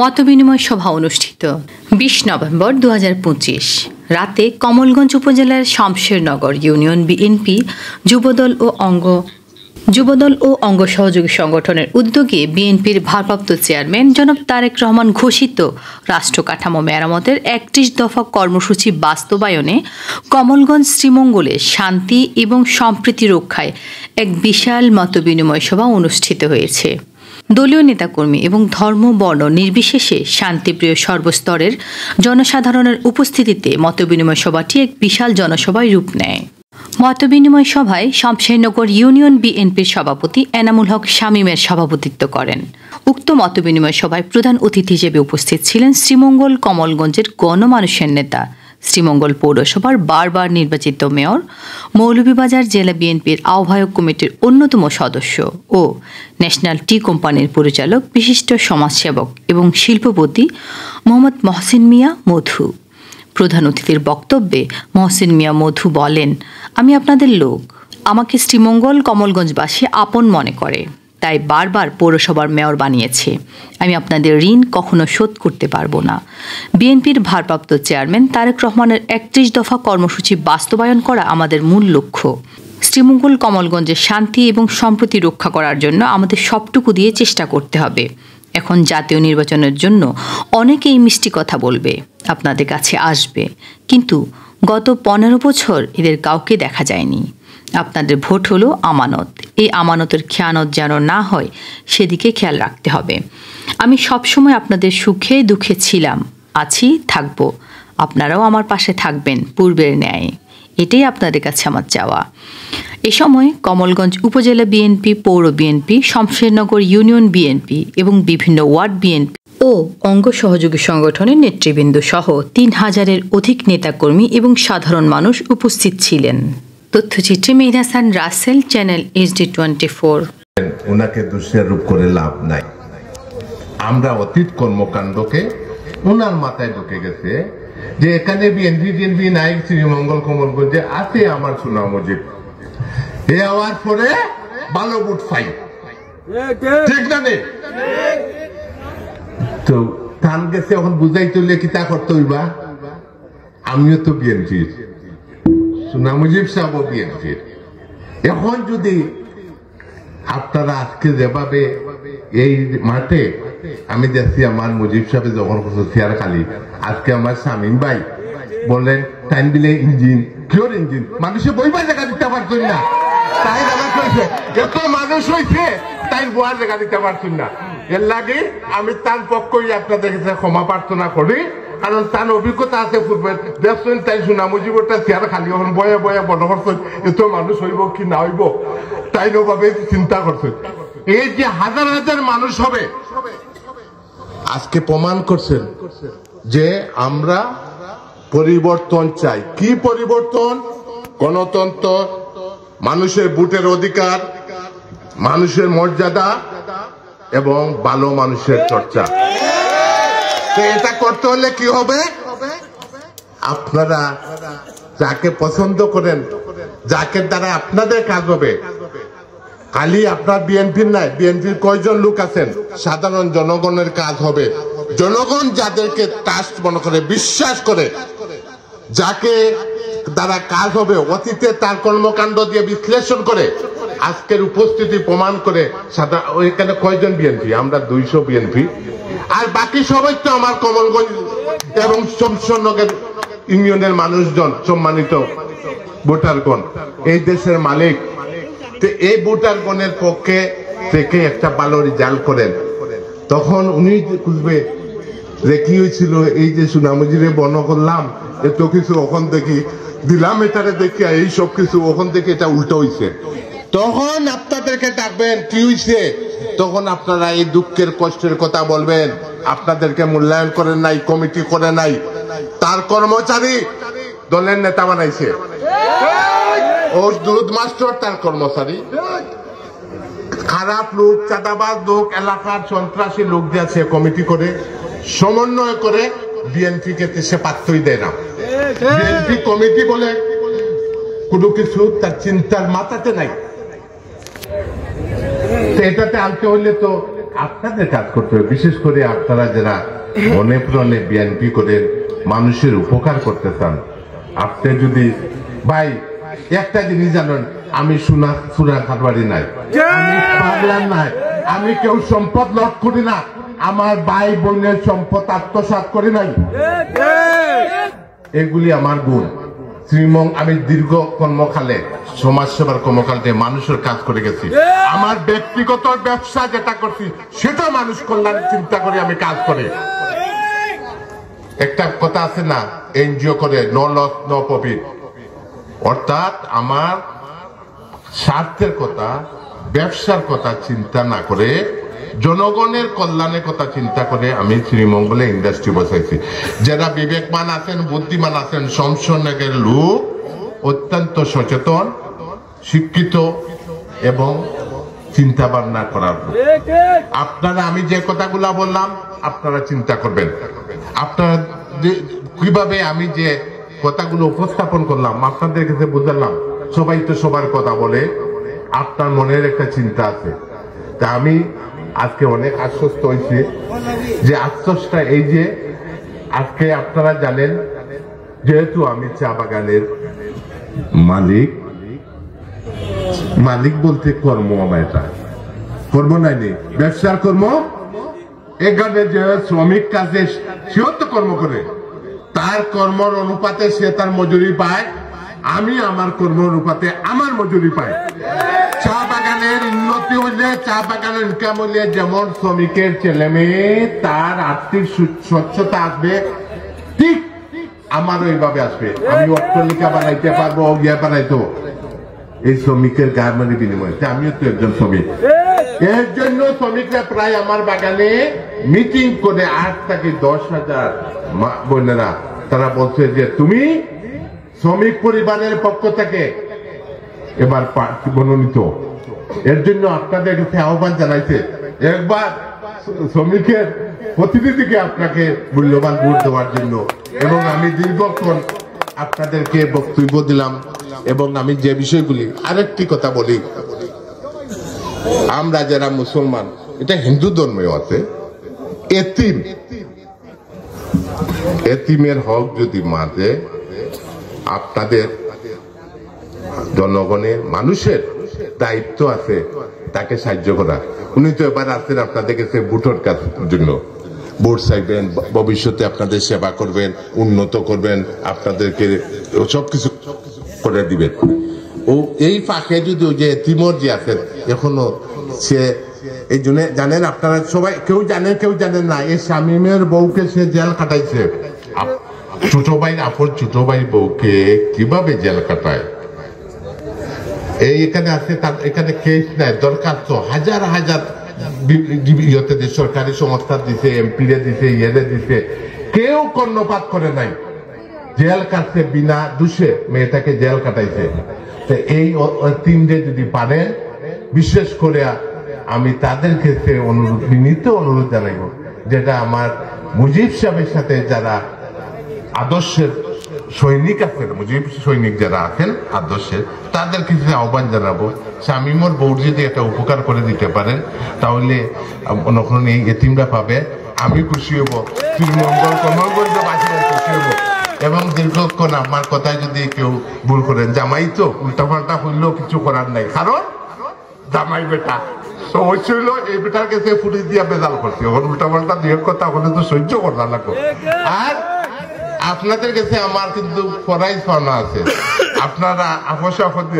মতবিনিময় সভা অনুষ্ঠিত ২০ নভেম্বর ২০২৫ রাতে কমলগঞ্জ উপজেলার শামশেরনগর ইউনিয়ন বিএনপি যুবদল ও অঙ্গ সহযোগী সংগঠনের উদ্যোগে বিএনপির ভারপ্রাপ্ত চেয়ারম্যান জনাব তারেক রহমান ঘোষিত রাষ্ট্র কাঠামো মেরামতের ৩১ দফা কর্মসূচি বাস্তবায়নে কমলগঞ্জ শ্রীমঙ্গলে শান্তি এবং সম্প্রীতি রক্ষায় এক বিশাল মতবিনিময় সভা অনুষ্ঠিত হয়েছে। দলীয় নেতাকর্মী এবং ধর্ম বর্ণ নির্বিশেষে শান্তিপ্রিয় সর্বস্তরের জনসাধারণের উপস্থিতিতে মতবিনিময় সভাটি এক বিশাল জনসভায় রূপ নেয়। মতবিনিময় সভায় শামশেরনগর ইউনিয়ন বিএনপির সভাপতি এনামুল হক শামীমের সভাপতিত্ব করেন। উক্ত মতবিনিময় সভায় প্রধান অতিথি হিসেবে উপস্থিত ছিলেন শ্রীমঙ্গল কমলগঞ্জের গণমানুষের নেতা, শ্রীমঙ্গল পৌরসভার বারবার নির্বাচিত মেয়র, মৌলভীবাজার জেলা বিএনপির আহ্বায়ক কমিটির অন্যতম সদস্য ও ন্যাশনাল টি কোম্পানির পরিচালক, বিশিষ্ট সমাজসেবক এবং শিল্পপতি মোহাম্মদ মহসিন মিয়া মধু। প্রধান অতিথির বক্তব্যে মহসিন মিয়া মধু বলেন, আমি আপনাদের লোক, আমাকে শ্রীমঙ্গল কমলগঞ্জবাসী আপন মনে করে, তাই বারবার পৌরসভার মেয়র বানিয়েছে। আমি আপনাদের ঋণ কখনো শোধ করতে পারবো না। বিএনপির ভারপ্রাপ্ত চেয়ারম্যান তারেক রহমানের ৩১ দফা কর্মসূচি বাস্তবায়ন করা আমাদের মূল লক্ষ্য। শ্রীমঙ্গল কমলগঞ্জের শান্তি এবং সম্প্রীতি রক্ষা করার জন্য আমাদের সবটুকু দিয়ে চেষ্টা করতে হবে। এখন জাতীয় নির্বাচনের জন্য অনেকেই মিষ্টি কথা বলবে, আপনাদের কাছে আসবে, কিন্তু গত ১৫ বছর এদের কাউকে দেখা যায়নি। আপনাদের ভোট হলো আমানত, এই আমানতের খেয়ানত যেন না হয় সেদিকে খেয়াল রাখতে হবে। আমি সবসময় আপনাদের সুখে দুঃখে ছিলাম, আছি, থাকব। আপনারাও আমার পাশে থাকবেন পূর্বের ন্যায়, এটাই আপনাদের কাছে আমার চাওয়া। এ সময় কমলগঞ্জ উপজেলা বিএনপি, পৌর বিএনপি, শামশেরনগর ইউনিয়ন বিএনপি এবং বিভিন্ন ওয়ার্ড বিএনপি ও অঙ্গ সহযোগী সংগঠনের নেতৃবৃন্দ সহ ৩,০০০-এর অধিক নেতাকর্মী এবং সাধারণ মানুষ উপস্থিত ছিলেন। তথ্যচিত্রে মেহের হাসান রাসেল, চ্যানেল HD24। ওনাকে দোষারোপ করে লাভ নাই। আমরা অতীত কর্মকাণ্ডকে ওনার মাথায় ঢুকে গেছে যে এখানে বিএনপি নাই, শ্রীমঙ্গল কমলগঞ্জে আছে আমার সুনা মুজিব। এ হওয়ার পরে ভালো বুট ফাই, ঠিক না? তো টান গেছে, এখন বুঝাই চললে কি তা করতে হইবা? আমিও তো বিএনপির, সুনা মুজিব সাহেব বিএনপির। এখন যদি আপনারা আজকে যেভাবে এই মাঠে আমি দেখছি আমার মুজিব সাহেব যখন চেয়ার খালি, আজকে আমার শামীম ভাই বললেন টাইম দিলে ইঞ্জিন, কিওর ইঞ্জিন, মানুষে বইবার জায়গা দিতে পারছেন না, তাই জায়গা চলছে, এত মানুষ হয়েছে তাই বইয়ার জায়গা দিতে পারছেন না। এর লাগে আমি তার পক্ষই আপনাদের কাছে ক্ষমা প্রার্থনা করি, কারণ তার অভিজ্ঞতা আছে পূর্বে দেখছেন, তাই সুনা মুজিবটা চেয়ার খালি এখন বয়ে বয়ে বড় করছেন, এত মানুষ হইব কি না হইব তাই ভাবে চিন্তা করছেন। এই যে হাজার হাজার মানুষ হবে আজকে প্রমাণ করছেন যে আমরা পরিবর্তন চাই। কি পরিবর্তন? গণতন্ত্র, মানুষের ভোটের অধিকার, মানুষের মর্যাদা এবং ভালো মানুষের চর্চা। এটা করতে হলে কি হবে? আপনারা যাকে পছন্দ করেন, যাকে দ্বারা আপনাদের কাজ হবে, খালি আপনার বিএনপির নাই, বিএনপির কয়জন লোক আছেন, সাধারণ জনগণের কাজ হবে। জনগণ যাদেরকে ট্রাস্ট মনে করে, বিশ্বাস করে, যাকে দ্বারা কাজ হবে, অতীতে তার কর্মকাণ্ড দিয়ে বিশ্লেষণ করে আজকের উপস্থিতি প্রমাণ করে, ওইখানে কয়জন বিএনপি? আমরা 200 বিএনপি, আর বাকি সবাই তো আমার কমলগঞ্জ এবং শামশেরনগর ইউনিয়নের মানুষজন, সম্মানিত ভোটারগণ, এই দেশের মালিক। এই ভোটারগণের পক্ষে থেকে একটা ভালো রেজাল্ট করেন, তখন উনি বুঝবে যে কি হয়েছিল। এই যে সুনা মুজিবে বর্ণ করলাম, এত কিছু ওখান থেকে দিলাম, এটারে দেখিয়া এই সব কিছু ওখান থেকে এটা উল্টো হয়েছে, তখন আপনাদেরকে ডাকবেন কি হয়েছে, তখন আপনারা এই দুঃখের কষ্টের কথা বলবেন। আপনাদেরকে মূল্যায়ন করেন নাই, কমিটি করে নাই, তার কর্মচারী দলের নেতা বানাইছে, ও দুধ মাস্টার তার কর্মচারী, খারাপ লোক, চাঁদাবাজ লোক, এলাকার সন্ত্রাসী লোক যে আছে, কমিটি করে সমন্বয় করে বিএনপি কে সে পাত্রই দেয় না। বিএনপি কমিটি বলে কোনো কিছু তার চিন্তার মাথাতে নাই। এটাতে আনতে হলে তো আপনাদের কাজ করতে হবে, বিশেষ করে আপনারা যারা মনে প্রাণে বিএনপি করেন, মানুষের উপকার করতে চান। আপনি যদি ভাই একটা জিনিস জানেন, আমি সুরা খাটবাড়ি নাই, আমি পাগলা নাই, আমি কেউ সম্পদ লট করি না, আমার ভাই বোনের সম্পদ আত্মসাৎ করি নাই, এগুলি আমার গুণ। আমি দীর্ঘ কর্মকালে সমাজসেবার কর্মকালে মানুষের কাজ করে গেছি। আমার ব্যক্তিগত ব্যবসা যেটা করছি সেটা মানুষ কল্যাণ চিন্তা করে আমি কাজ করি। একটা কথা আছে না, এনজিও করে নো লস নো প্রফিট, অর্থাৎ আমার স্বার্থের কথা, ব্যবসার কথা চিন্তা না করে জনগণের কল্যাণের কথা চিন্তা করে আমি শ্রীমঙ্গলে ইন্ডাস্ট্রি বসাইছি। যারা বিবেকমান আছেন, বুদ্ধিমান আছেন, সংসদের লোক, অত্যন্ত সচেতন, শিক্ষিত এবং চিন্তা ভাবনা করার। আপনারা আমি যে কথাগুলা বললাম আপনারা চিন্তা করবেন। আপনারা কিভাবে আমি যে কথাগুলো উপস্থাপন করলাম আপনাদের কাছে বুঝালাম, সবাই তো সবার কথা বলে, আপনার মনের একটা চিন্তা আছে। তা আমি আজকে অনেক আশ্বস্ত হয়েছি, যে আশ্বস্তা এই যে আজকে আপনারা জানেন, যেহেতু আমি চা বাগানের মালিক, মালিক বলতে কর্ম, আমার এটা কর্ম নাইনি, ব্যবসার কর্ম। এখানে যে শ্রমিক কাজে সেও তো কর্ম করে, তার কর্মর অনুপাতে সে তার মজুরি পায়, আমি আমার কর্ম অনুপাতে আমার মজুরি পাই। চা বাগানের উন্নতি হইলে, চা বাগানের ইনকাম হইলে যেমন শ্রমিকের ছেলে মেয়ে তার আর্থিক স্বচ্ছতা আসবে, ঠিক আমারও এইভাবে আসবে। আমি অট্টালিকা বানাইতে পারবো, ইয়ে বানাইতো, এই শ্রমিকের গায়ের বিনিময়ে। আমিও তো একজন শ্রমিক। এর জন্য শ্রমিকরা প্রায় আমার বাগানে মিটিং করে 8 থেকে 10,000 বোনেরা তারা বলছে যে তুমি শ্রমিক পরিবারের পক্ষ থেকে এবার মনোনীত। এর জন্য আপনাদের কাছে আহ্বান জানাইছে, একবার শ্রমিকের প্রতিনিধিকে আপনাকে মূল্যবান ভোট দেওয়ার জন্য। এবং আমি দীর্ঘক্ষণ আপনাদেরকে বক্তব্য দিলাম। এবং আমি যে বিষয়গুলি, আরেকটি কথা বলি, আমরা যারা মুসলমান, এটা হিন্দু ধর্মেও আছে, এতিম, এতিমের হক যদি মাঝে আপনাদের জনগণের মানুষের দায়িত্ব আছে তাকে সাহায্য করা। উনি তো এবার আসছেন আপনাদের কাছে ভোটের কাজের জন্য, ভোট চাইবেন, ভবিষ্যতে আপনাদের সেবা করবেন, উন্নত করবেন, আপনাদেরকে সবকিছু করে দিবেন। ও এই ফাঁকে যদি ওই যে এতিমর যে আছেন এখনো, সে এই জন্য জানেন আপনারা সবাই, কেউ জানেন কেউ জানেন না, এই শামীমের বউকে সে জেল কাটাইছে। ছোট ভাই, আপন ছোট ভাই বউকে কিভাবে জেল কাটায়, এই এখানে আছে, তার এখানে কেস নাই, দরখাস্ত হাজার হাজার সরকারি সংস্থা দিছে, এমপিরে দিছে, ইয়েরে দিছে, কেউ কর্ণপাত করে নাই, জেল কাটছে বিনা দোষে, মেয়েটাকে জেল কাটাইছে। এই তিনটে যদি পারেন, বিশেষ করে আমি তাদের ক্ষেত্রে অনুরোধ, বিনীত অনুরোধ জানাইব, যেটা আমার মুজিব সাহেবের সাথে যারা আদর্শের সৈনিক আছেন, মুজিব সৈনিক যারা আছেন আদর্শের, তাদের কিছু আহ্বান জানাবো, শামীমর বউর যদি একটা উপকার করে দিতে পারেন তাহলে এই এতিমরা পাবে, আমি খুশি হব, শ্রীমঙ্গল কর্মগঞ্জবাসীরা খুশি হব। এবং দীর্ঘক্ষণ আমার কথায় যদি কেউ ভুল করেন, জামাই তো উল্টাপাল্টা হইলেও কিছু করার নাই, কারণ জামাই বেটা সমস্যা হইলো এই বেটার কাছে পুলিশ দিয়া বেজাল করছে, এখন উল্টাপাল্টা দুই কথা ওখানে তো সহ্য করা লাগবে। আর আপনাদের কাছে আমার কিন্তু ফরাইজ পাওনা আছে, আপনারা আপোষ আপত্তি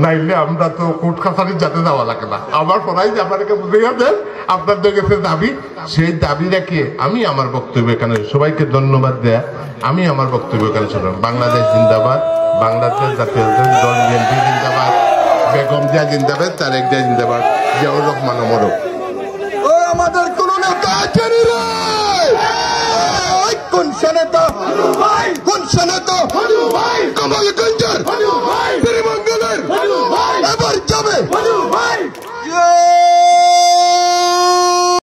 নাইলে আমরা তো কোর্ট কাছারি যাতে যাওয়া লাগে না, আমার ফরাইজ আপনাদেরকে বুঝিয়ে দেন, আপনাদের কাছে দাবি, সেই দাবি রেখে আমি আমার বক্তব্য এখানে, সবাইকে ধন্যবাদ দেয়া, আমি আমার বক্তব্য এখানে শুনলাম। বাংলাদেশ জিন্দাবাদ, বাংলাদেশ জাতীয় দল বিএনপি জিন্দাবাদ, বেগম জিয়া জিন্দাবাদ, তারেক জিয়া জিন্দাবাদ, জিয়াউর রহমান অমরক। আমাদের কোন নেতা জানি না, কোন সেনেতা, কোন সেনেতা, কমল গঞ্জের